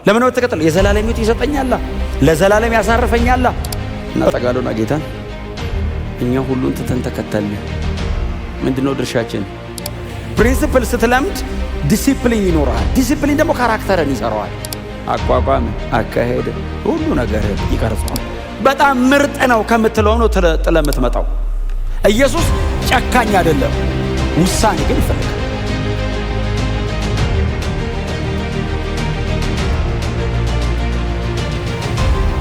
ለምን ነው ተከተለው? የዘላለም ሕይወት ይሰጠኛል፣ ለዘላለም ያሳርፈኛል። እና ተጋሎና ጌታን እኛ ሁሉን ትተን ተከተልን። ምንድነው ድርሻችን? ፕሪንሲፕል ስትለምድ ዲሲፕሊን ይኖራል። ዲሲፕሊን ደግሞ ካራክተርን ይሰራዋል። አቋቋም፣ አካሄድ፣ ሁሉ ነገር ይቀርጸዋል። በጣም ምርጥ ነው ከምትለው ነው ጥለ የምትመጣው። ኢየሱስ ጨካኝ አይደለም፣ ውሳኔ ግን ይፈልጋል።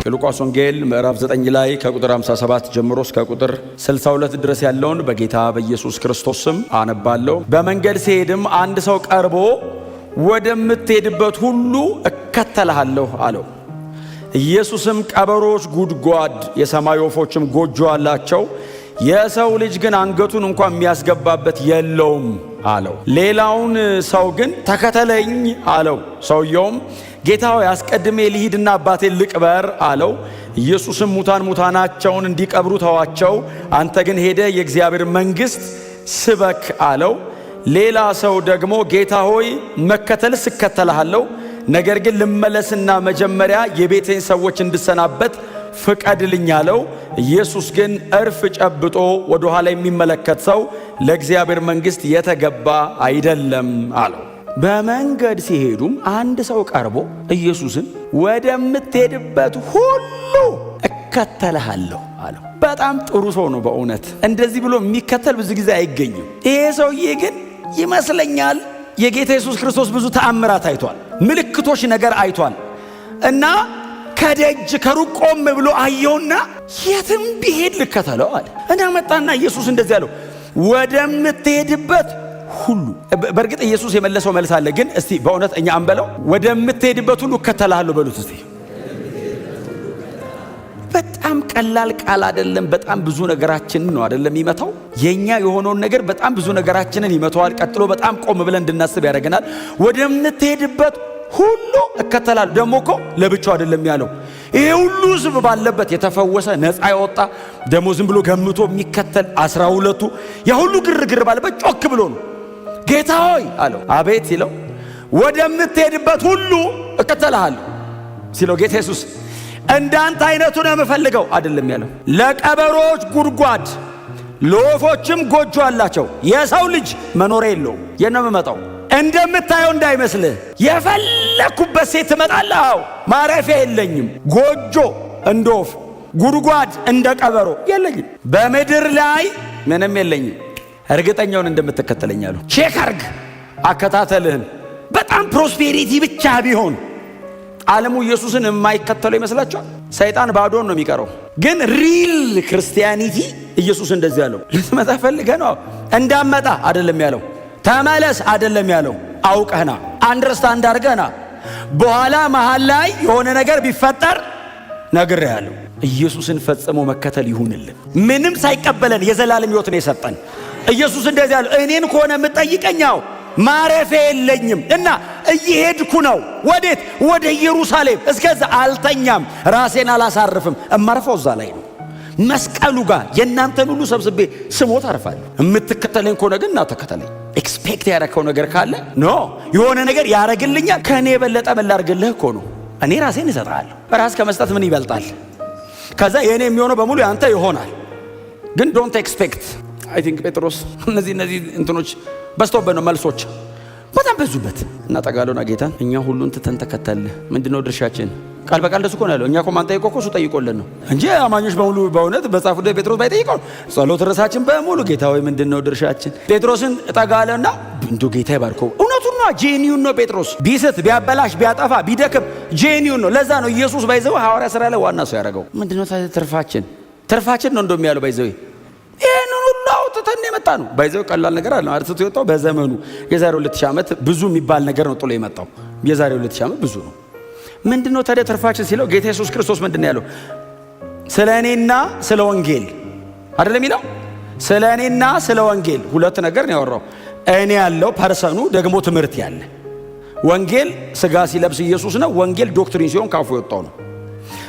የሉቃስ ወንጌል ምዕራፍ 9 ላይ ከቁጥር 57 ጀምሮ እስከ ቁጥር 62 ድረስ ያለውን በጌታ በኢየሱስ ክርስቶስ ስም አነባለሁ። በመንገድ ሲሄድም አንድ ሰው ቀርቦ ወደምትሄድበት ሁሉ እከተልሃለሁ አለው። ኢየሱስም ቀበሮች ጉድጓድ፣ የሰማይ ወፎችም ጎጆ አላቸው፣ የሰው ልጅ ግን አንገቱን እንኳን የሚያስገባበት የለውም አለው። ሌላውን ሰው ግን ተከተለኝ አለው። ሰውየውም ጌታ ሆይ አስቀድሜ ልሂድና አባቴን ልቅበር አለው። ኢየሱስም ሙታናቸውን እንዲቀብሩ ተዋቸው፣ አንተ ግን ሄደ የእግዚአብሔር መንግሥት ስበክ አለው። ሌላ ሰው ደግሞ ጌታ ሆይ መከተልስ እከተልሃለሁ፣ ነገር ግን ልመለስና መጀመሪያ የቤቴን ሰዎች እንድሰናበት ፍቀድልኝ አለው። ኢየሱስ ግን እርፍ ጨብጦ ወደ ኋላ የሚመለከት ሰው ለእግዚአብሔር መንግሥት የተገባ አይደለም አለው። በመንገድ ሲሄዱም አንድ ሰው ቀርቦ ኢየሱስን ወደምትሄድበት ሁሉ እከተልሃለሁ አለው። በጣም ጥሩ ሰው ነው በእውነት። እንደዚህ ብሎ የሚከተል ብዙ ጊዜ አይገኝም። ይሄ ሰውዬ ግን ይመስለኛል የጌታ ኢየሱስ ክርስቶስ ብዙ ተአምራት አይቷል፣ ምልክቶች ነገር አይቷል እና ከደጅ ከሩቅ ቆም ብሎ አየውና የትም ቢሄድ ልከተለው አለ እና መጣና ኢየሱስ እንደዚህ አለው፣ ወደምትሄድበት ሁሉ። በእርግጥ ኢየሱስ የመለሰው መልስ አለ፣ ግን እስቲ በእውነት እኛ አንበለው፣ ወደምትሄድበት ሁሉ እከተልሃለሁ በሉት እስቲ። በጣም ቀላል ቃል አይደለም። በጣም ብዙ ነገራችንን ነው አይደለም ይመታው። የኛ የሆነውን ነገር በጣም ብዙ ነገራችንን ይመታዋል። ቀጥሎ በጣም ቆም ብለን እንድናስብ ያደርገናል። ወደምትሄድበት ሁሉ እከተልሃለሁ። ደግሞ እኮ ለብቻው አይደለም ያለው። ይሄ ሁሉ ሕዝብ ባለበት የተፈወሰ ነፃ ያወጣ ደግሞ ዝም ብሎ ገምቶ የሚከተል 12ቱ ያ ሁሉ ግርግር ባለበት ጮክ ብሎ ነው ጌታ ሆይ አለው። አቤት ሲለው ወደምትሄድበት ሁሉ እከተልሃለሁ ሲለው ጌታ ኢየሱስ እንዳንተ አይነቱ ነው የምፈልገው አይደለም ያለው። ለቀበሮች ጉድጓድ ለወፎችም ጎጆ አላቸው፣ የሰው ልጅ መኖሪያ የለውም። የነው የምመጣው እንደምታየው እንዳይመስልህ። የፈለኩበት ሴት ትመጣለህ። አዎ ማረፊያ የለኝም። ጎጆ እንደ ወፍ፣ ጉድጓድ እንደ ቀበሮ የለኝም። በምድር ላይ ምንም የለኝም። እርግጠኛውን እንደምትከተለኝ አሉ። ቼክ አርግ አከታተልህን። በጣም ፕሮስፔሪቲ ብቻ ቢሆን ዓለሙ ኢየሱስን የማይከተለው ይመስላችኋል? ሰይጣን ባዶን ነው የሚቀረው። ግን ሪል ክርስቲያኒቲ ኢየሱስ እንደዚህ ያለው ልትመጣ ፈልገህ ነው እንዳመጣ አይደለም ያለው። ተመለስ አይደለም ያለው። አውቀህና አንደርስታንድ አድርገህና በኋላ መሃል ላይ የሆነ ነገር ቢፈጠር ነግሬሃለሁ። ኢየሱስን ፈጽሞ መከተል ይሁንልን። ምንም ሳይቀበለን የዘላለም ሕይወት ነው የሰጠን ኢየሱስ። እንደዚህ ያለው እኔን ከሆነ የምጠይቀኛው ማረፊያ የለኝም እና እየሄድኩ ነው። ወዴት? ወደ ኢየሩሳሌም። እስከዛ አልተኛም፣ ራሴን አላሳርፍም። እማርፈው እዛ ላይ ነው መስቀሉ ጋር። የእናንተን ሁሉ ሰብስቤ ስሞት አርፋለሁ። የምትከተለኝ ከሆነ ግን እና ተከተለኝ። ኤክስፔክት ያረከው ነገር ካለ ኖ የሆነ ነገር ያረግልኛል። ከኔ የበለጠ መላርግልህ እኮ ነው። እኔ ራሴን እሰጥሃለሁ። ራስ ከመስጠት ምን ይበልጣል? ከዛ የኔ የሚሆነው በሙሉ ያንተ ይሆናል። ግን ዶንት ኤክስፔክት። አይ ቲንክ ጴጥሮስ እነዚህ እንትኖች በስተውበት ነው መልሶች በጣም በዙበት እና ጠጋሎና ጌታን እኛ ሁሉን ትተን ተከተልህ። ምንድነው ድርሻችን? ቃል በቃል ደስ እኮ ነው ያለው። እኛ እኮ ማን ጠይቆ እኮ እሱ ጠይቆልን ነው እንጂ አማኞች በሙሉ በእውነት በጻፉት ላይ ጴጥሮስ ባይጠይቀው ጸሎት ርዕሳችን በሙሉ ጌታ ሆይ ምንድነው ድርሻችን? ጴጥሮስን ጠጋለና እንዶ ጌታ ይባርከው። እውነቱን ነው፣ ጄኒዩን ነው ጴጥሮስ። ቢስት ቢያበላሽ ቢያጠፋ ቢደክም ጄኒዩን ነው። ለዛ ነው ኢየሱስ ባይዘው ሐዋርያ ሥራ ላይ ዋና ሰው ያደረገው። ምንድነው ትርፋችን ነው እንደሚያለው ባይዘው ይሄን ሁሉ አውጥተን የመጣ ነው። ባይዘው ቀላል ነገር አለ አርትቶ የወጣው በዘመኑ የዛሬ 2000 ዓመት ብዙ የሚባል ነገር ነው ጥሎ የመጣው። የዛሬ 2000 ዓመት ብዙ ነው። ምንድነው ታዲያ ትርፋችን ሲለው ጌታ ኢየሱስ ክርስቶስ ምንድነው ያለው? ስለ እኔና ስለ ወንጌል አይደለም ይለው። ስለ እኔና ስለ ወንጌል ሁለት ነገር ነው ያወራው። እኔ ያለው ፐርሰኑ ደግሞ ትምህርት ያለ ወንጌል ስጋ ሲለብስ ኢየሱስ ነው። ወንጌል ዶክትሪን ሲሆን ካፉ የወጣው ነው።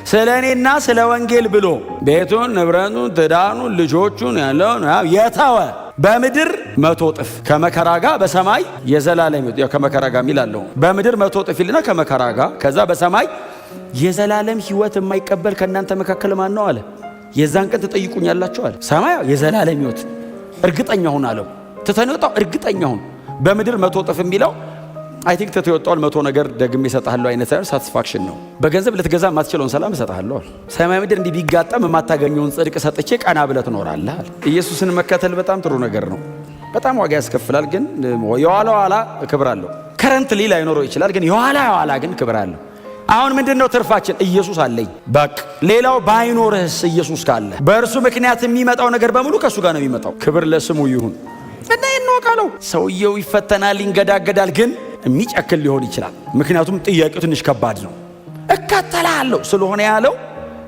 ስለ እኔና ስለ ወንጌል ብሎ ቤቱን፣ ንብረቱን፣ ትዳኑን፣ ልጆቹን ያለውን የተወ በምድር 100 እጥፍ ከመከራ ጋር በሰማይ የዘላለም ሕይወት። ያው ከመከራ ጋር ሚላለው በምድር 100 እጥፍ ይልና ከመከራ ጋር ከዛ በሰማይ የዘላለም ሕይወት የማይቀበል ከእናንተ መካከል ማን ነው አለ። የዛን ቀን ትጠይቁኛላችሁ አለ። ሰማይ የዘላለም ሕይወት እርግጠኛ ሁን አለው። ትተነውጣው እርግጠኛ ሁን። በምድር 100 እጥፍ የሚለው አይ ቲንክ ተተወጣው 100 ነገር ደግሜ እሰጥሃለሁ አይነት ሳይሆን ሳቲስፋክሽን ነው። በገንዘብ ልትገዛ የማትችለውን ሰላም እሰጥሃለሁ አለ። ሰማይ ምድር እንዲህ ቢጋጠም የማታገኘውን ጽድቅ ሰጥቼ ቀና ብለህ ትኖራለህ አለ። ኢየሱስን መከተል በጣም ጥሩ ነገር ነው። በጣም ዋጋ ያስከፍላል፣ ግን የኋላ ክብር አለው። ከረንትሊ ላይኖረው ይችላል፣ ግን የኋላ ግን ክብር አለው። አሁን ምንድነው ትርፋችን? ኢየሱስ አለኝ በቃ። ሌላው ባይኖርህስ ኢየሱስ ካለ በእርሱ ምክንያት የሚመጣው ነገር በሙሉ ከእሱ ጋር ነው የሚመጣው። ክብር ለስሙ ይሁን እና ይንወቃለው። ሰውየው ይፈተናል፣ ይንገዳገዳል፣ ግን የሚጨክል ሊሆን ይችላል። ምክንያቱም ጥያቄው ትንሽ ከባድ ነው። እከተላለሁ ስለሆነ ያለው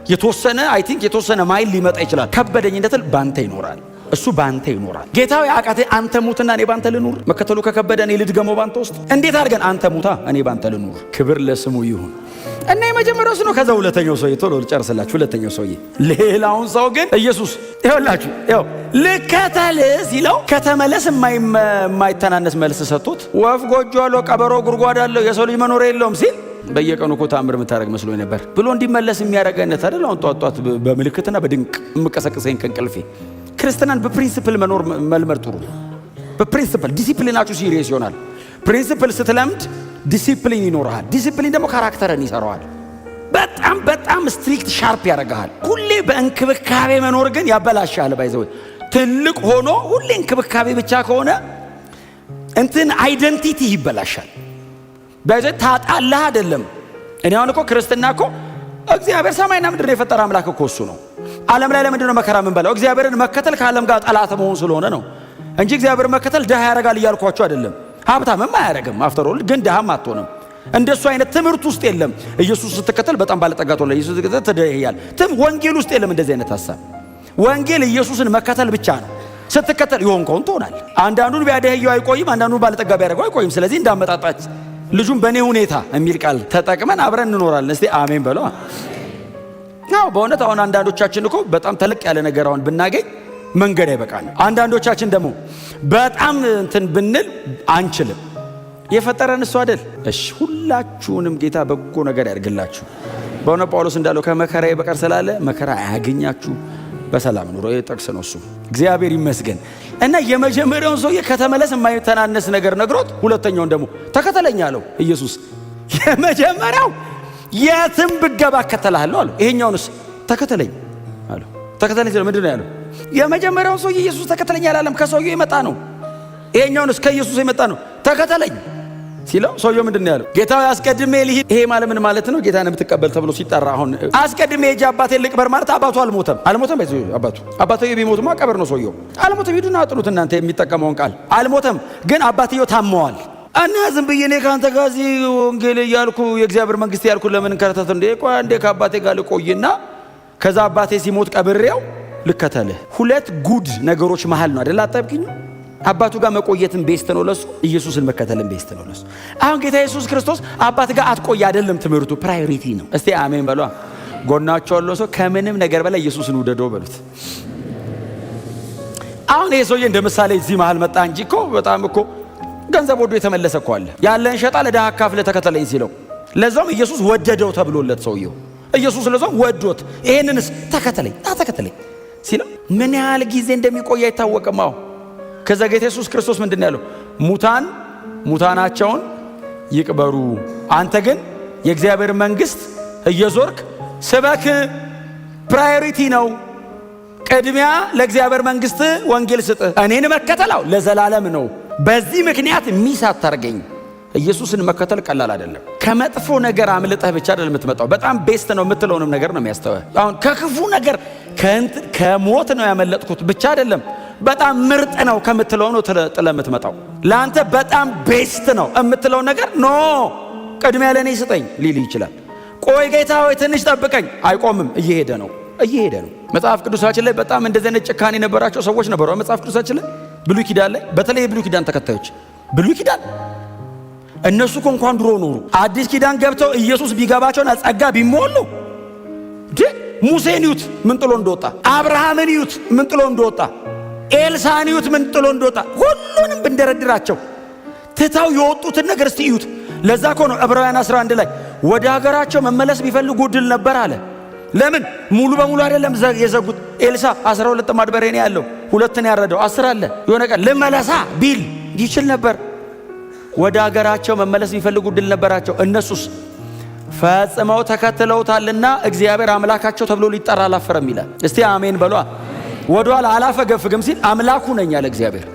የተወሰነ አይ ቲንክ የተወሰነ ማይል ሊመጣ ይችላል። ከበደኝ እንደትል ባንተ ይኖራል፣ እሱ ባንተ ይኖራል። ጌታው ያቃተ አንተ ሙትና እኔ ባንተ ልኑር። መከተሉ ከከበደ እኔ ልድገመው ባንተ ውስጥ እንዴት አድርገን አንተ ሙታ እኔ ባንተ ልኑር። ክብር ለስሙ ይሁን እና የመጀመሪያው ነው። ከዛ ሁለተኛው ሰውዬ ቶሎ ልጨርስላችሁ። ሁለተኛው ሰውዬ ሌላውን ሰው ግን ኢየሱስ ይኸውላችሁ ይኸው ልከተል ሲለው ከተመለስ የማይተናነስ መልስ ሰጥቶት ወፍ ጎጆ አለው፣ ቀበሮ ጉድጓድ አለው፣ የሰው ልጅ መኖር የለውም ሲል በየቀኑ እኮ ታምር የምታደርግ መስሎኝ ነበር ብሎ እንዲመለስ የሚያደርገነት አይደል? አሁን ጧት በምልክትና በድንቅ የምቀሰቅሰኝ ከእንቅልፌ ክርስትናን በፕሪንሲፕል መኖር መልመድ ጥሩ። በፕሪንሲፕል ዲሲፕሊናችሁ ሲሪየስ ይሆናል። ፕሪንሲፕል ስትለምድ ዲሲፕሊን ይኖርሃል። ዲሲፕሊን ደግሞ ካራክተርን ይሰራዋል። በጣም ስትሪክት ሻርፕ ያደርግሃል። ሁሌ በእንክብካቤ መኖር ግን ያበላሻል። ባይዘው ትልቅ ሆኖ ሁሌ እንክብካቤ ብቻ ከሆነ እንትን አይደንቲቲ ይበላሻል። ባይዘው ታጣላህ አይደለም። እኔ አሁን እኮ ክርስትና እኮ እግዚአብሔር ሰማይና ምድር የፈጠረ አምላክ እኮ እሱ ነው። ዓለም ላይ ለምንድን ነው መከራ ምን በለው? እግዚአብሔርን መከተል ከዓለም ጋር ጠላት መሆን ስለሆነ ነው እንጂ እግዚአብሔርን መከተል ድሃ ያደርጋል እያልኳቸው አይደለም። ሀብታምም አያደርግም፣ አፍተር ኦል ግን ድሃም አትሆንም። እንደሱ አይነት ትምህርት ውስጥ የለም። ኢየሱስ ስትከተል በጣም ባለጠጋ ትሆናለህ፣ ኢየሱስ ስትከተል ትደህያለህ። ወንጌል ውስጥ የለም እንደዚህ አይነት ሐሳብ። ወንጌል ኢየሱስን መከተል ብቻ ነው። ስትከተል የሆንከውን ትሆናለህ። አንዳንዱን ቢያደህየው አይቆይም፣ አንዳንዱን ባለጠጋ ቢያደርገው አይቆይም። ስለዚህ እንዳመጣጣች ልጁን በእኔ ሁኔታ የሚል ቃል ተጠቅመን አብረን እንኖራለን። እስቲ አሜን በለው። አዎ በእውነት አሁን አንዳንዶቻችን እኮ በጣም ተለቅ ያለ ነገር አሁን ብናገኝ መንገድ አይበቃን። አንዳንዶቻችን ደግሞ በጣም እንትን ብንል አንችልም። የፈጠረን እሱ አይደል? እሺ ሁላችሁንም ጌታ በጎ ነገር ያድርግላችሁ። በእውነት ጳውሎስ እንዳለው ከመከራዬ በቀር ስላለ መከራ አያገኛችሁ፣ በሰላም ኑሮ። የጠቅስ ነው እሱ። እግዚአብሔር ይመስገን። እና የመጀመሪያውን ሰውዬ ከተመለስ የማይተናነስ ነገር ነግሮት ሁለተኛውን ደግሞ ተከተለኝ አለው ኢየሱስ። የመጀመሪያው የትም ብገባ እከተልሃለሁ አለው። ይሄኛውንስ ተከተለኝ አለው። ተከተለኝ ሲለው ምንድን ነው ያለው? የመጀመሪያውን ሰውዬ ኢየሱስ ተከተለኝ አላለም፣ ከሰውዬው የመጣ ነው። ይሄኛውንስ ከኢየሱስ የመጣ ነው። ተከተለኝ ሲለው ሰውዬው ምንድን ነው ያለው? ጌታው አስቀድሜ ልሂድ። ይሄ ማለት ምን ማለት ነው? ጌታን የምትቀበል ተብሎ ሲጠራ አሁን አስቀድሜ ሄጄ አባቴን ልቅበር ማለት አባቱ አልሞተም። አባትየው ቢሞትማ ቀብር ነው። ሰውዬው አልሞተም። ሂዱና አጥኑት እናንተ የሚጠቀመውን ቃል። አልሞተም፣ ግን አባትየው ታመዋል። እና ዝም ብዬ እኔ ከአንተ ጋር እዚህ ወንጌል እያልኩ የእግዚአብሔር መንግስት ያልኩ ለምን ከረተት እንዴ? ቆይ አንዴ ከአባቴ ጋር ልቆይና ከዛ አባቴ ሲሞት ቀብሬው ልከተልህ። ሁለት ጉድ ነገሮች መሃል ነው አይደል? አጣብቂኝ። አባቱ ጋር መቆየትን ቤስት ነው ለሱ፣ ኢየሱስን መከተልን ቤስት ነው ለሱ። አሁን ጌታ ኢየሱስ ክርስቶስ አባት ጋር አትቆይ አይደለም ትምህርቱ፣ ፕራዮሪቲ ነው። እስቲ አሜን በሏ። ጎናቸው ያለው ሰው ከምንም ነገር በላይ ኢየሱስን ውደደው በሉት። አሁን ይሄ ሰውዬ እንደ ምሳሌ እዚህ መሃል መጣ እንጂ እኮ በጣም እኮ ገንዘብ ወዶ የተመለሰ እኮ አለ። ያለን ሸጣ ለድሃ አካፍለህ ተከተለኝ ሲለው ለዛውም ኢየሱስ ወደደው ተብሎለት ሰውየው ኢየሱስ ለዛውም ወዶት ይሄንንስ ተከተለኝ ሲለው ምን ያህል ጊዜ እንደሚቆይ አይታወቅም። አዎ ከዛ ጌታ ኢየሱስ ክርስቶስ ምንድን ነው ያለው? ሙታናቸውን ይቅበሩ፣ አንተ ግን የእግዚአብሔር መንግስት እየዞርክ ስበክ። ፕራዮሪቲ ነው። ቅድሚያ ለእግዚአብሔር መንግስት ወንጌል ስጥ። እኔን መከተላው ለዘላለም ነው። በዚህ ምክንያት ሚስ አታርገኝ። ኢየሱስን መከተል ቀላል አይደለም። ከመጥፎ ነገር አምልጠህ ብቻ አይደለም የምትመጣው፣ በጣም ቤስት ነው የምትለውንም ነገር ነው የሚያስተው። አሁን ከክፉ ነገር ከሞት ነው ያመለጥኩት ብቻ አይደለም፣ በጣም ምርጥ ነው ከምትለው ነው ጥለ የምትመጣው። ለአንተ በጣም ቤስት ነው የምትለው ነገር ኖ ቅድሚያ ለኔ ስጠኝ ሊል ይችላል። ቆይ ጌታ ሆይ ትንሽ ጠብቀኝ፣ አይቆምም። እየሄደ ነው። መጽሐፍ ቅዱሳችን ላይ በጣም እንደዚህ አይነት ጭካኔ የነበራቸው ሰዎች ነበሩ። መጽሐፍ ቅዱሳችን ላይ ብሉይ ኪዳን ላይ በተለይ የብሉይ ኪዳን ተከታዮች ብሉይ ኪዳን እነሱ እንኳን ድሮ ኖሩ። አዲስ ኪዳን ገብተው ኢየሱስ ቢገባቸውና ጸጋ ቢሞሉ ሙሴን ይዩት ምን ጥሎ እንደወጣ፣ አብርሃምን ይዩት ምን ጥሎ እንደወጣ። ኤልሳዕን እዩት ምን ጥሎ እንደወጣ። ሁሉንም ብንደረድራቸው ትተው የወጡትን ነገር እስቲ እዩት። ለዛ እኮ ነው ዕብራውያን 11 ላይ ወደ ሀገራቸው መመለስ ቢፈልጉ ድል ነበር አለ። ለምን? ሙሉ በሙሉ አይደለም የዘጉት። ኤልሳዕ 12 ጥማድ በሬ ነው ያለው፣ 2 ያረደው 10 አለ። የሆነ ቀን ልመለሳ ቢል ይችል ነበር። ወደ ሀገራቸው መመለስ ቢፈልጉ ድል ነበራቸው። እነሱስ ፈጽመው ተከትለውታልና እግዚአብሔር አምላካቸው ተብሎ ሊጠራ አላፈረም ይላል። እስቲ አሜን በሏ። ወደኋላ አላፈገፍግም ሲል አምላኩ ነኝ አለ እግዚአብሔር።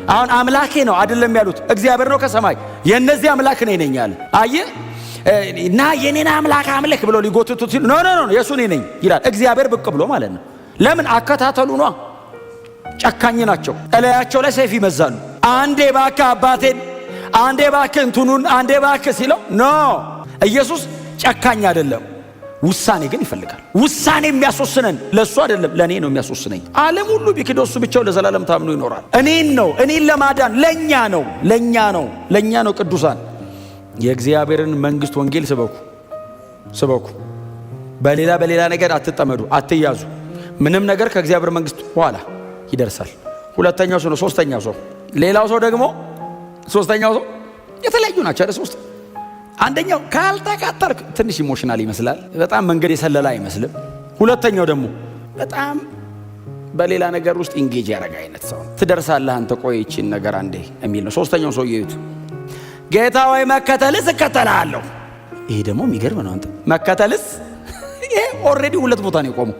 አሁን አምላኬ ነው አይደለም ያሉት፣ እግዚአብሔር ነው ከሰማይ የነዚህ አምላክ ነኝ አለ። አየህ እና የኔን አምላክ አምልክ ብሎ ሊጎትቱት ሲል ኖ የሱ ነኝ ይላል እግዚአብሔር ብቅ ብሎ ማለት ነው። ለምን? አከታተሉ ነው። ጨካኝ ናቸው። እላያቸው ላይ ሰይፍ ይመዛሉ። አንዴ እባክህ አባቴን፣ አንዴ እባክህ እንትኑን፣ አንዴ እባክህ ሲለው ኖ ኢየሱስ ጨካኝ አይደለም። ውሳኔ ግን ይፈልጋል። ውሳኔ የሚያስወስነን ለሱ አይደለም፣ ለኔ ነው የሚያስወስነኝ። ዓለም ሁሉ ቢክደው እሱ ብቻው ለዘላለም ታምኖ ይኖራል። እኔን ለማዳን ለኛ ነው። ቅዱሳን የእግዚአብሔርን መንግስት ወንጌል ስበኩ። በሌላ ነገር አትጠመዱ፣ አትያዙ። ምንም ነገር ከእግዚአብሔር መንግስት በኋላ ይደርሳል። ሁለተኛው ሰው ነው። ሶስተኛው ሰው የተለያዩ ናቸው አይደል? ሶስት አንደኛው ካልተካተልክ ትንሽ ኢሞሽናል ይመስላል፣ በጣም መንገድ የሰለለ አይመስልም። ሁለተኛው ደግሞ በጣም በሌላ ነገር ውስጥ ኢንጌጅ ያደረገ አይነት ሰው ትደርሳለህ አንተ ቆይ ይቺን ነገር አንዴ የሚል ነው። ሶስተኛው ሰው ይዩት፣ ጌታ ወይ መከተልስ እከተልሃለሁ። ይሄ ደግሞ የሚገርም ነው። አንተ መከተልስ ይሄ ኦልሬዲ ሁለት ቦታ ነው የቆመው።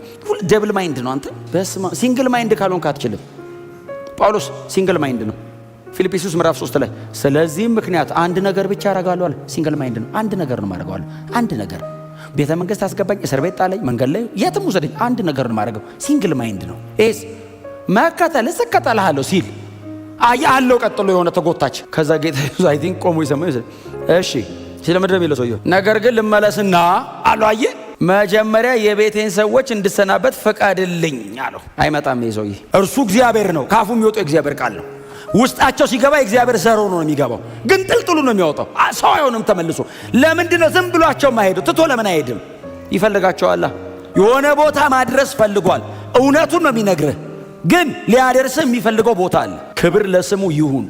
ደብል ማይንድ ነው አንተ። በስማ ሲንግል ማይንድ ካልሆንክ አትችልም። ጳውሎስ ሲንግል ማይንድ ነው። ፊልጵስዩስ ምዕራፍ 3 ላይ ስለዚህም ምክንያት አንድ ነገር ብቻ አደርጋለሁ አለ። ሲንግል ማይንድ ነው። አንድ ነገር ነው ማድረገው። አንድ ነገር ቤተ መንግስት አስገባኝ፣ እስር ቤት ጣለኝ፣ መንገድ ላይ የትም ወሰደኝ፣ አንድ ነገር ነው ማድረገው። ሲንግል ማይንድ ነው። ኤስ መከተልስ እከተልሃለሁ ሲል አለው። ቀጥሎ የሆነ ተጎታች። ከዛ ጌታ ኢየሱስ አይ ቲንክ ቆሞ ይሰማው ይዘ እሺ ስለምድር የሚለው ሰውየው ነገር ግን ልመለስና አለው። አየ መጀመሪያ የቤቴን ሰዎች እንድሰናበት ፈቃድልኝ አለው። አይመጣም ይሄ ሰውዬ። እርሱ እግዚአብሔር ነው። ካፉ የሚወጣው እግዚአብሔር ቃል ነው። ውስጣቸው ሲገባ እግዚአብሔር ዘሮ ነው የሚገባው፣ ግን ጥልጥሉ ነው የሚያወጣው። ሰው አይሆንም ተመልሶ። ለምንድነው ዝም ብሏቸው ማይሄደው? ትቶ ለምን አይሄድም? ይፈልጋቸዋል። የሆነ ቦታ ማድረስ ፈልጓል። እውነቱን ነው የሚነግርህ፣ ግን ሊያደርስህ የሚፈልገው ቦታ አለ። ክብር ለስሙ ይሁን።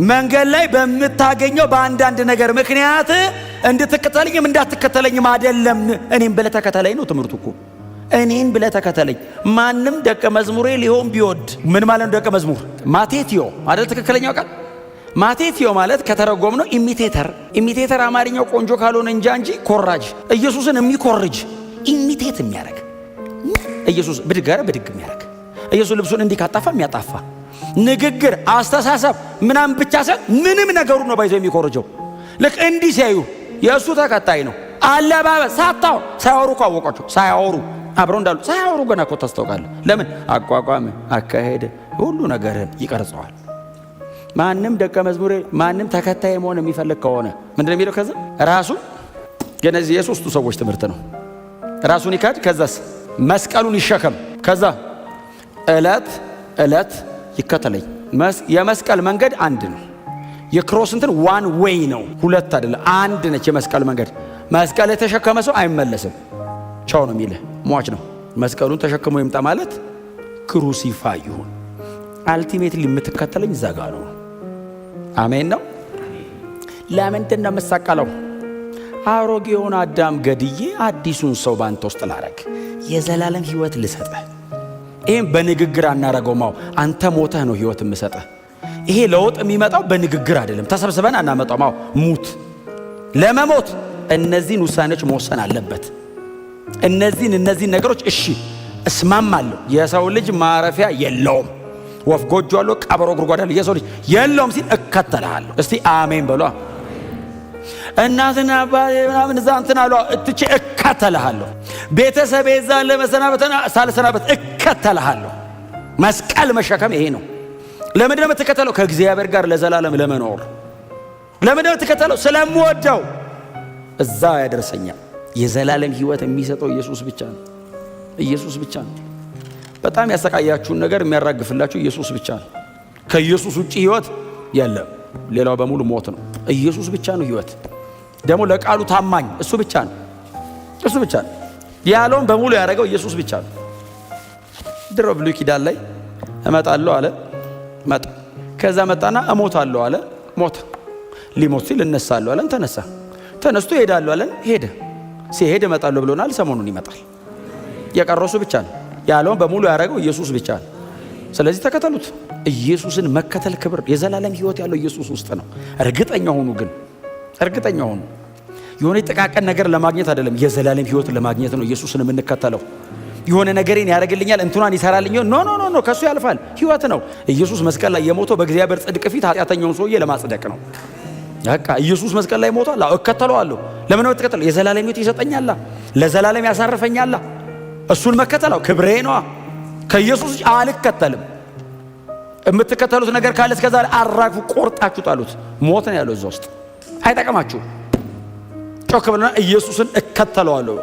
መንገድ ላይ በምታገኘው በአንዳንድ ነገር ምክንያት እንድትከተለኝም እንዳትከተለኝም አይደለም። እኔም ብለህ ተከተለኝ ነው ትምህርቱ እኮ። እኔን ብለህ ተከተለኝ። ማንም ደቀ መዝሙሬ ሊሆን ቢወድ ምን ማለት ነው? ደቀ መዝሙር ማቴቲዮ አይደል? ትክክለኛው ቃል ማቴቲዮ ማለት ከተረጎም ነው ኢሚቴተር። ኢሚቴተር አማርኛው ቆንጆ ካልሆነ እንጂ ኮራጅ፣ ኢየሱስን የሚኮርጅ ኢሚቴት የሚያደርግ ኢየሱስ ብድግ የሚያደርግ ኢየሱስ ልብሱን እንዲህ ካጣፋ የሚያጣፋ ንግግር፣ አስተሳሰብ ምናምን ብቻ ሳይሆን ምንም ነገሩ ነው ባይዘው የሚኮርጀው። ልክ እንዲህ ሲያዩ የእሱ ተከታይ ነው። አለባበስ ሳያወሩ እኮ አወቋቸው። ሳያወሩ አብረው እንዳሉ ሳያወሩ ገና እኮ ታስታውቃለህ። ለምን? አቋቋም፣ አካሄድ፣ ሁሉ ነገርን ይቀርጸዋል። ማንም ደቀ መዝሙር፣ ማንም ተከታይ መሆን የሚፈልግ ከሆነ ምንድነው የሚለው? ከዛ ራሱን የነዚህ የሶስቱ ሰዎች ትምህርት ነው። ራሱን ይካድ፣ ከዛስ መስቀሉን ይሸከም፣ ከዛ ዕለት ይከተለኝ። የመስቀል መንገድ አንድ ነው። የክሮስ እንትን ዋን ዌይ ነው፣ ሁለት አይደለም፣ አንድ ነች የመስቀል መንገድ። መስቀል የተሸከመ ሰው አይመለስም። ቻው ነው የሚልህ፣ ሟች ነው። መስቀሉን ተሸክሞ ይምጣ ማለት ክሩሲፋይ ይሁን። አልቲሜትሊ የምትከተለኝ ዘጋ ነው። አሜን ነው። ለምንድን ነው የምሰቀለው? አሮጌውን አዳም ገድዬ አዲሱን ሰው ባንተ ውስጥ ላረግ፣ የዘላለም ህይወት ልሰጥህ። ይህም በንግግር አናረገውማው። አንተ ሞተህ ነው ህይወት የምሰጥህ። ይሄ ለውጥ የሚመጣው በንግግር አይደለም። ተሰብስበን አናመጣውማው። ሙት ለመሞት እነዚህን ውሳኔዎች መወሰን አለበት። እነዚህን ነገሮች እሺ እስማማለሁ። የሰው ልጅ ማረፊያ የለውም። ወፍ ጎጆ አለው፣ ቀበሮ ጉድጓድ አለው። የሰው ልጅ የለውም ሲል እከተልሃለሁ። እስቲ አሜን በሏ። እናትና አባቴ ምናምን እዛ እንትን አሉ እትቼ እከተልሃለሁ። ቤተሰቤ እዛ ለመሰናበትና ሳልሰናበት እከተልሃለሁ። መስቀል መሸከም ይሄ ነው። ለምንድነው የምትከተለው? ከእግዚአብሔር ጋር ለዘላለም ለመኖር። ለምንድነው የምትከተለው? ስለምወደው እዛ ያደርሰኛል። የዘላለም ህይወት የሚሰጠው ኢየሱስ ብቻ ነው። ኢየሱስ ብቻ ነው። በጣም ያሰቃያችሁን ነገር የሚያራግፍላችሁ ኢየሱስ ብቻ ነው። ከኢየሱስ ውጪ ህይወት የለም። ሌላው በሙሉ ሞት ነው። ኢየሱስ ብቻ ነው ህይወት። ደግሞ ለቃሉ ታማኝ እሱ ብቻ ነው። እሱ ብቻ ነው ያለውን በሙሉ ያደረገው ኢየሱስ ብቻ ነው። ድሮ ብሉይ ኪዳን ላይ እመጣለሁ አለ። መጣ። ከዛ መጣና እሞታለሁ አለ። ሞተ። ሊሞት ሲል እነሳለሁ አለን። ተነሳ። ተነስቶ እሄዳለሁ አለን። ሄደ። ሲሄድ እመጣለሁ ብሎናል። ሰሞኑን ይመጣል። የቀረሱ ብቻ ነው ያለውን በሙሉ ያደረገው ኢየሱስ ብቻ ነው። ስለዚህ ተከተሉት። ኢየሱስን መከተል ክብር፣ የዘላለም ሕይወት ያለው ኢየሱስ ውስጥ ነው። እርግጠኛ ሆኑ። ግን እርግጠኛ ሆኑ። የሆነ ጥቃቅን ነገር ለማግኘት አይደለም፣ የዘላለም ሕይወት ለማግኘት ነው ኢየሱስን የምንከተለው። የሆነ ነገሬን ያደርግልኛል፣ እንትኗን ይሰራልኛል፣ ኖ ኖ ኖ፣ ከሱ ያልፋል። ሕይወት ነው። ኢየሱስ መስቀል ላይ የሞተው በእግዚአብሔር ጽድቅ ፊት ኃጢአተኛውን ሰውዬ ለማጽደቅ ነው። በቃ ኢየሱስ መስቀል ላይ ሞቷል። እከተለዋለሁ። ለምን ነው የምትከተለው? የዘላለም ሕይወት ይሰጠኛል፣ ለዘላለም ያሳርፈኛል። እሱን መከተለው ክብሬ ነው። ከኢየሱስ አልከተልም። የምትከተሉት ነገር ካለ እስከዛሬ አራግፉ፣ ቆርጣችሁ ጣሉት። ሞት ነው ያለው እዛ ውስጥ። አይጠቅማችሁ። ጮክ ብለና ኢየሱስን እከተለዋለሁ።